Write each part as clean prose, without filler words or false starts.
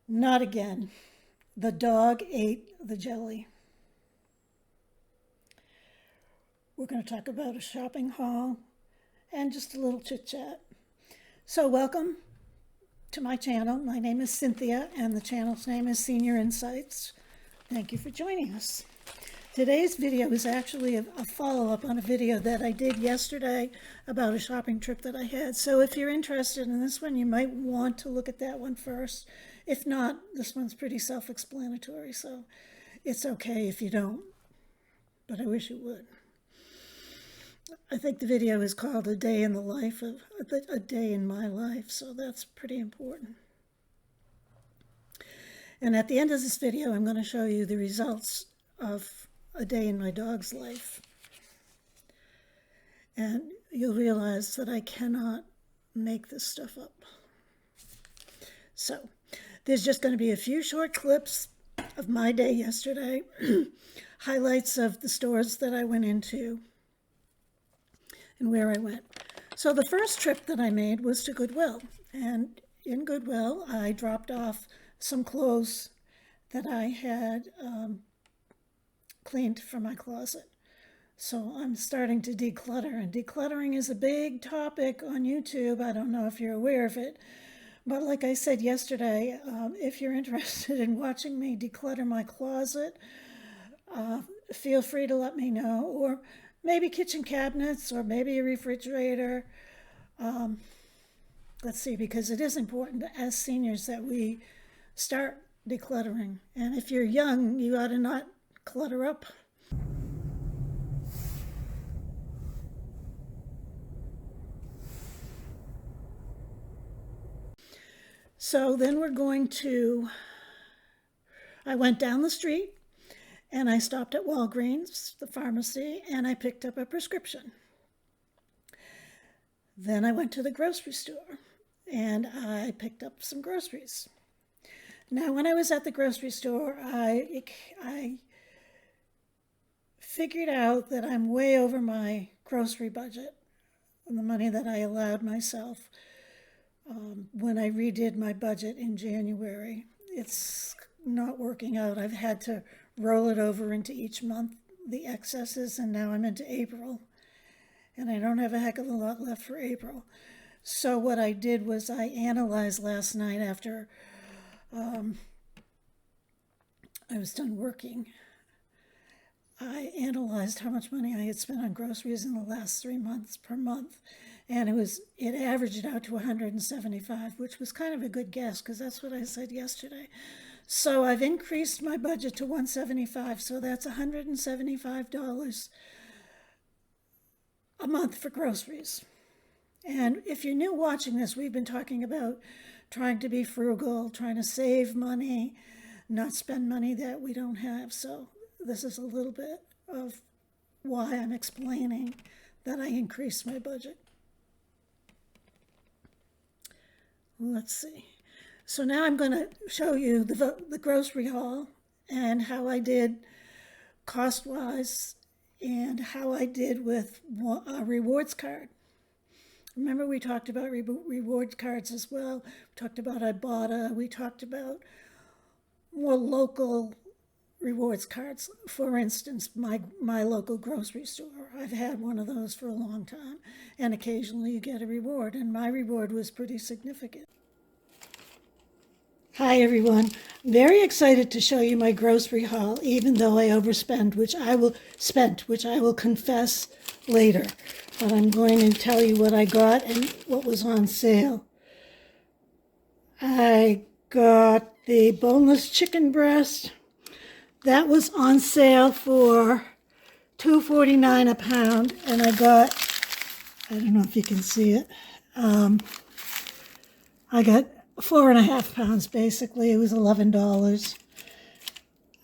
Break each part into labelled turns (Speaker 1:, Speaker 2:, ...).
Speaker 1: Not again. The dog ate the jelly. We're going to talk about a shopping haul and just a little chit chat. So, welcome to my channel. My name is Cynthia, and the channel's name is Senior Insights. Thank you for joining us. Today's video is actually a follow-up on a video that I did yesterday about a shopping trip that I had. So if you're interested in this one, you might want to look at that one first. If not, this one's pretty self-explanatory, so it's okay if you don't, but I wish you would. I think the video is called A Day in the Life of a Day in My Life, so that's pretty important. And at the end of this video, I'm going to show you the results of a day in my dog's life. And you'll realize that I cannot make this stuff up. So there's just going to be a few short clips of my day yesterday, highlights of the stores that I went into and where I went. So the first trip that I made was to Goodwill. And in Goodwill, I dropped off some clothes that I had cleaned from my closet. So I'm starting to declutter, and decluttering is a big topic on YouTube. I don't know if you're aware of it, but like I said yesterday, if you're interested in watching me declutter my closet, feel free to let me know, or maybe kitchen cabinets, or maybe a refrigerator. Let's see, because it is important as seniors that we start decluttering. And if you're young, you ought to not clutter up. So then I went down the street and I stopped at Walgreens, the pharmacy, and I picked up a prescription. Then I went to the grocery store and I picked up some groceries. Now, when I was at the grocery store, I figured out that I'm way over my grocery budget and the money that I allowed myself when I redid my budget in January. It's not working out. I've had to roll it over into each month, the excesses, and now I'm into April. And I don't have a heck of a lot left for April. So what I did was I analyzed last night after I was done working. I analyzed how much money I had spent on groceries in the last 3 months per month, and it averaged out to $175, which was kind of a good guess because that's what I said yesterday. So I've increased my budget to $175, so that's $175 a month for groceries. And if you're new watching this, we've been talking about trying to be frugal, trying to save money, not spend money that we don't have. So this is a little bit of why I'm explaining that I increased my budget. Let's see. So now I'm going to show you the grocery haul and how I did cost-wise and how I did with a rewards card. Remember, we talked about rewards cards as well. We talked about Ibotta. We talked about more local rewards cards. For instance, my local grocery store. I've had one of those for a long time, and occasionally you get a reward, and my reward was pretty significant. Hi everyone, very excited to show you my grocery haul, even though I overspent, which I will confess later. But I'm going to tell you what I got and what was on sale. I got the boneless chicken breast. That was on sale for $2.49 a pound, and I got, I don't know if you can see it, I got 4.5 pounds basically. It was $11.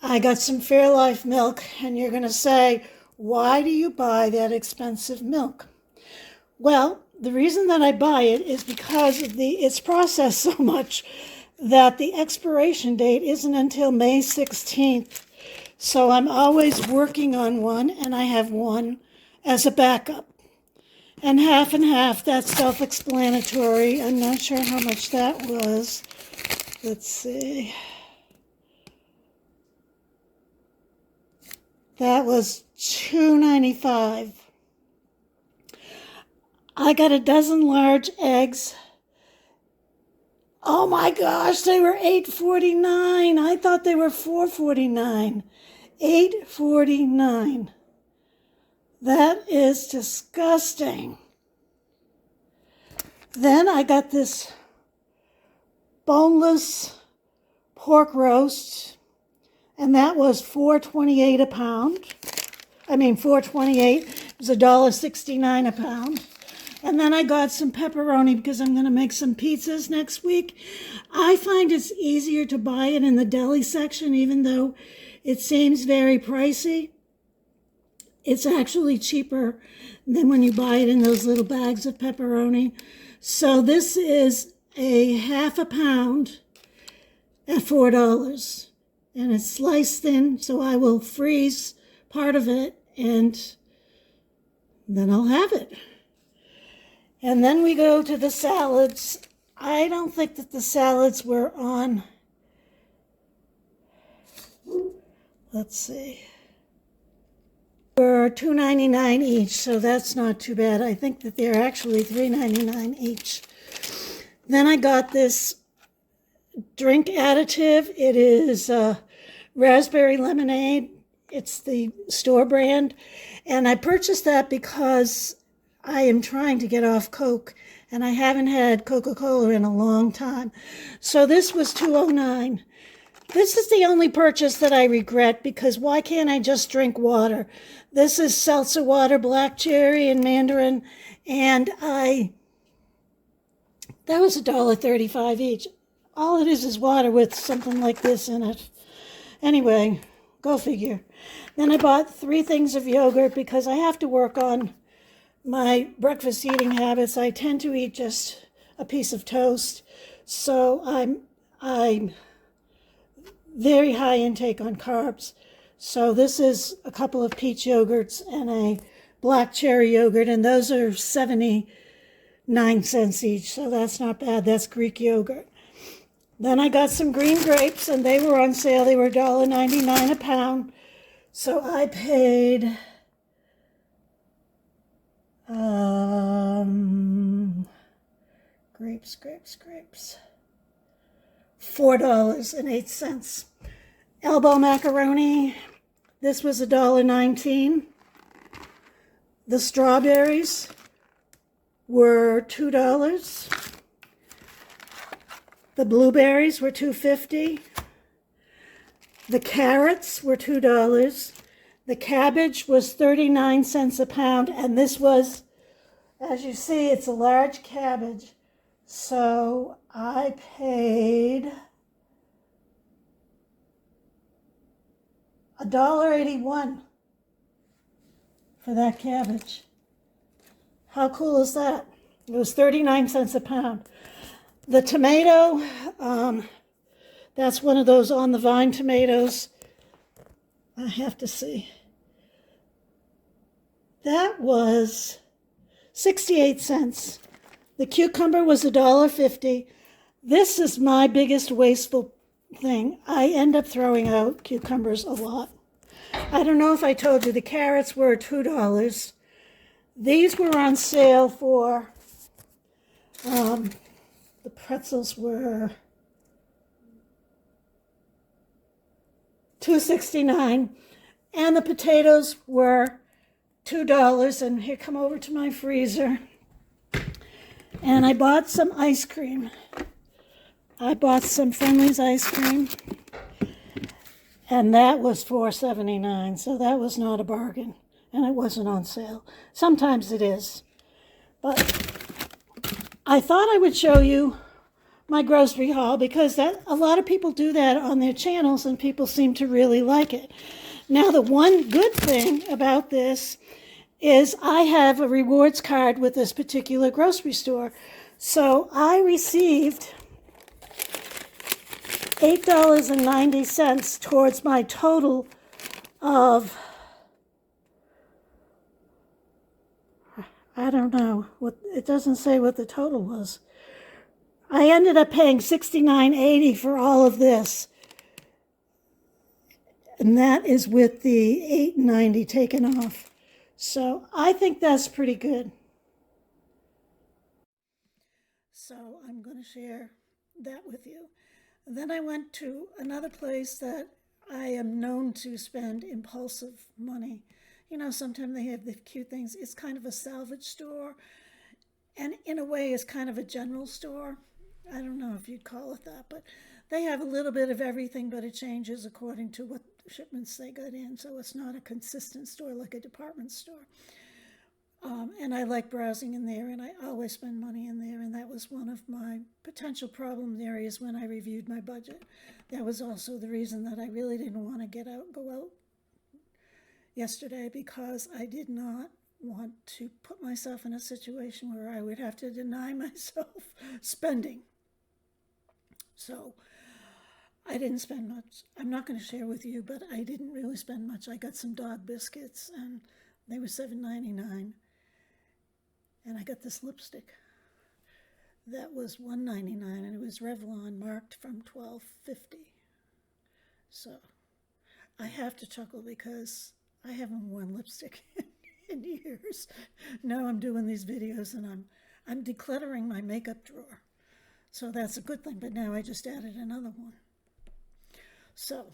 Speaker 1: I got some Fairlife milk, and you're going to say, why do you buy that expensive milk? Well, the reason that I buy it is because it's processed so much that the expiration date isn't until May 16th. So I'm always working on one, and I have one as a backup. And half, that's self-explanatory. I'm not sure how much that was. let's see. That was $2.95. I got a dozen large eggs. Oh my gosh, they were $8.49. I thought they were $4.49. $8.49. That is disgusting. Then I got this boneless pork roast, and that was $4.28 a pound. $4.28. It was $1.69 a pound. And then I got some pepperoni because I'm going to make some pizzas next week. I find it's easier to buy it in the deli section, even though it seems very pricey. It's actually cheaper than when you buy it in those little bags of pepperoni. So this is a half a pound at $4. And it's sliced thin, so I will freeze part of it and then I'll have it. And then we go to the salads. I don't think that the salads were on, let's see, were $2.99 each, so that's not too bad. I think that they're actually $3.99 each. Then I got this drink additive. It is raspberry lemonade. It's the store brand. And I purchased that because I am trying to get off Coke, and I haven't had Coca-Cola in a long time. So this was $2.09. This is the only purchase that I regret, because why can't I just drink water? This is seltzer water, black cherry and mandarin, and that was $1.35 each. All it is water with something like this in it. Anyway, go figure. Then I bought 3 things of yogurt because I have to work on my breakfast eating habits. I tend to eat just a piece of toast, so I'm very high intake on carbs. So this is a couple of peach yogurts and a black cherry yogurt, and those are 79 cents each, so that's not bad. That's Greek yogurt. Then I got some green grapes, and they were on sale. They were $1.99 a pound, so I paid grapes, $4.08. Elbow macaroni, this was $1.19. The strawberries were $2. The blueberries were $2.50. The carrots were $2. The cabbage was 39 cents a pound, and this was, as you see, it's a large cabbage. So I paid $1.81 for that cabbage. How cool is that? It was 39 cents a pound. The tomato, that's one of those on the vine tomatoes. I have to see. That was 68 cents. The cucumber was $1.50. This is my biggest wasteful thing. I end up throwing out cucumbers a lot. I don't know if I told you, the carrots were $2. These were on sale for, the pretzels were $2.69, and the potatoes were $2. And here, come over to my freezer. And I bought some ice cream. I bought some Friendly's ice cream, and that was $4.79, so that was not a bargain, and it wasn't on sale. Sometimes it is. But I thought I would show you my grocery haul, because a lot of people do that on their channels, and people seem to really like it. Now, the one good thing about this is I have a rewards card with this particular grocery store. So I received $8.90 towards my total of, I don't know, it doesn't say what the total was. I ended up paying $69.80 for all of this. And that is with the $8.90 taken off. So I think that's pretty good. So I'm going to share that with you. And then I went to another place that I am known to spend impulsive money. You know, sometimes they have the cute things. It's kind of a salvage store, and in a way, it's kind of a general store. I don't know if you'd call it that, but they have a little bit of everything, but it changes according to what shipments they got in. So it's not a consistent store like a department store. And I like browsing in there, and I always spend money in there. And that was one of my potential problem areas when I reviewed my budget. That was also the reason that I really didn't want to go out yesterday, because I did not want to put myself in a situation where I would have to deny myself spending. So I didn't spend much. I'm not going to share with you, but I didn't really spend much. I got some dog biscuits, and they were $7.99. And I got this lipstick that was $1.99, and it was Revlon marked from $12.50. So I have to chuckle because I haven't worn lipstick in years. Now I'm doing these videos, and I'm decluttering my makeup drawer. So that's a good thing, but now I just added another one. So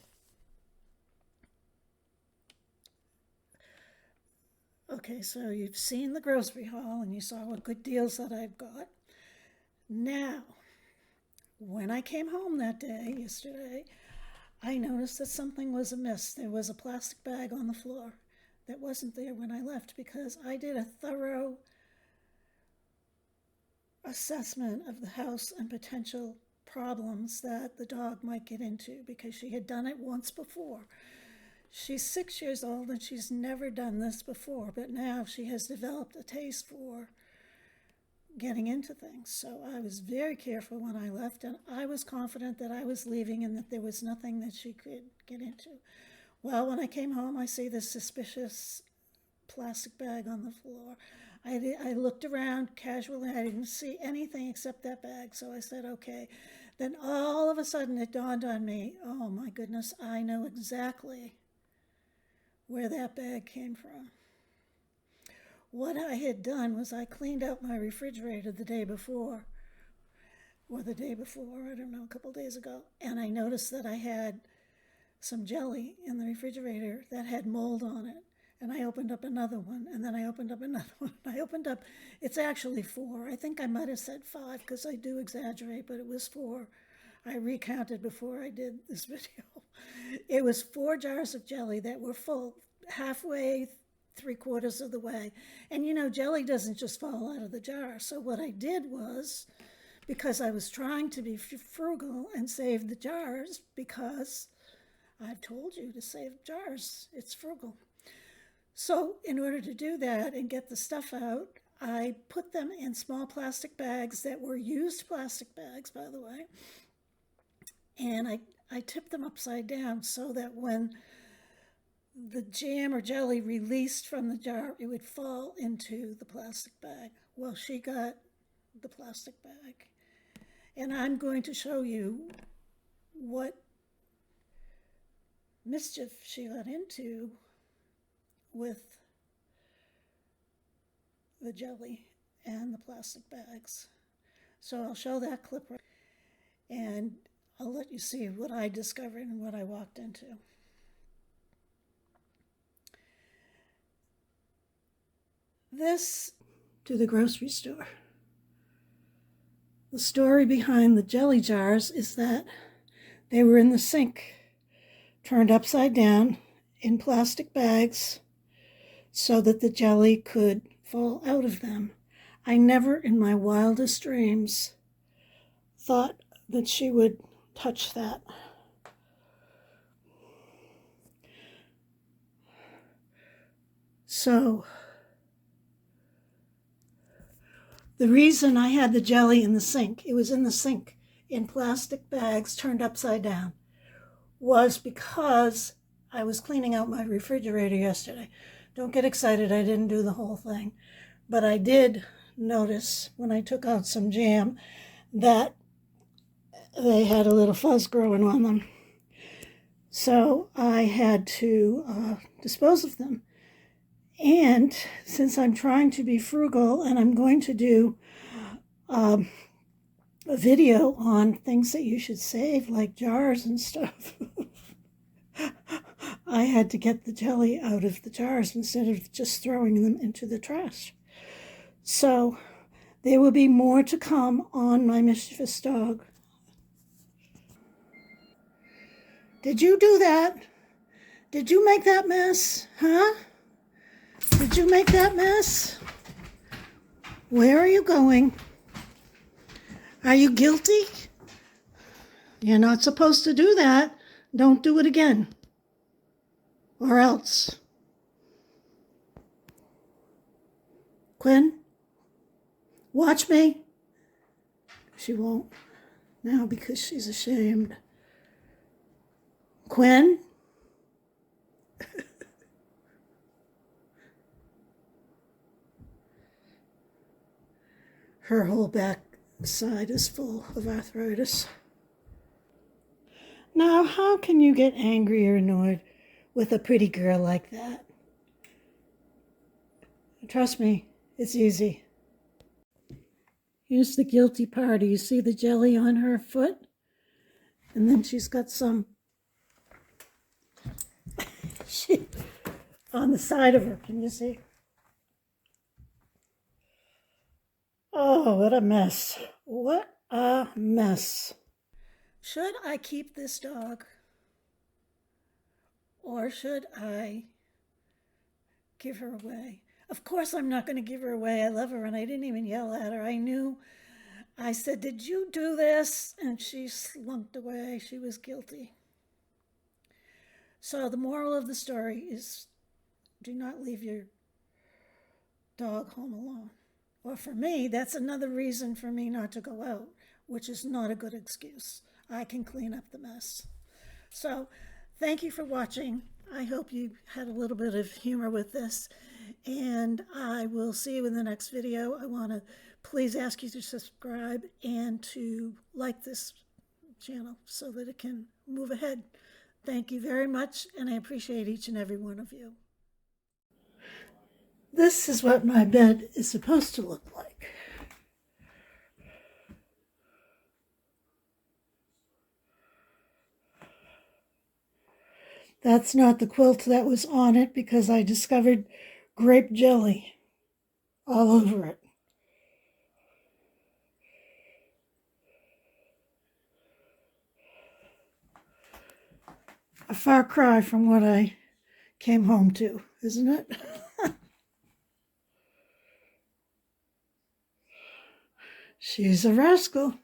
Speaker 1: okay, so you've seen the grocery haul and you saw what good deals that I've got. Now, when I came home that day, yesterday, I noticed that something was amiss. There was a plastic bag on the floor that wasn't there when I left, because I did a thorough assessment of the house and potential problems that the dog might get into, because she had done it once before. She's 6 years old and she's never done this before, but now she has developed a taste for getting into things. So I was very careful when I left, and I was confident that I was leaving and that there was nothing that she could get into. Well, when I came home, I see this suspicious plastic bag on the floor. I looked around casually. I didn't see anything except that bag, so I said, okay. Then all of a sudden it dawned on me, oh my goodness, I know exactly where that bag came from. What I had done was I cleaned out my refrigerator the day before, I don't know, a couple days ago, and I noticed that I had some jelly in the refrigerator that had mold on it. And I opened up another one, and then I opened up another one. It's actually 4. I think I might have said 5 because I do exaggerate, but it was 4. I recounted before I did this video. It was 4 jars of jelly that were full, halfway, 3/4 of the way. And you know, jelly doesn't just fall out of the jar. So what I did was, because I was trying to be frugal and save the jars, because I've told you to save jars, it's frugal. So in order to do that and get the stuff out, I put them in small plastic bags that were used plastic bags, by the way. And I tipped them upside down so that when the jam or jelly released from the jar, it would fall into the plastic bag. Well, she got the plastic bag. And I'm going to show you what mischief she got into with the jelly and the plastic bags. So I'll show that clip, and I'll let you see what I discovered and what I walked into. This to the grocery store. The story behind the jelly jars is that they were in the sink, turned upside down in plastic bags so that the jelly could fall out of them. I never in my wildest dreams thought that she would touch that. So the reason I had the jelly in the sink, it was in the sink in plastic bags turned upside down, was because I was cleaning out my refrigerator yesterday. Don't get excited, I didn't do the whole thing. But I did notice when I took out some jam that they had a little fuzz growing on them. So I had to dispose of them. And since I'm trying to be frugal and I'm going to do a video on things that you should save, like jars and stuff, I had to get the jelly out of the jars instead of just throwing them into the trash. So there will be more to come on my mischievous dog. Did you do that? Did you make that mess? Huh? Did you make that mess? Where are you going? Are you guilty? You're not supposed to do that. Don't do it again. Or else. Quinn? Watch me. She won't now because she's ashamed. Quinn? Her whole back side is full of arthritis. Now, how can you get angry or annoyed with a pretty girl like that? Trust me, it's easy. Here's the guilty part. You see the jelly on her foot? And then she's got some on the side of her. Can you see? Oh, what a mess. What a mess. Should I keep this dog? Or should I give her away? Of course I'm not going to give her away. I love her and I didn't even yell at her. I said, "Did you do this?" And she slunked away. She was guilty. So the moral of the story is do not leave your dog home alone. Or for me, that's another reason for me not to go out, which is not a good excuse. I can clean up the mess. So thank you for watching. I hope you had a little bit of humor with this, and I will see you in the next video. I want to please ask you to subscribe and to like this channel so that it can move ahead. Thank you very much, and I appreciate each and every one of you. This is what my bed is supposed to look like. That's not the quilt that was on it because I discovered grape jelly all over it. A far cry from what I came home to, isn't it? She's a rascal.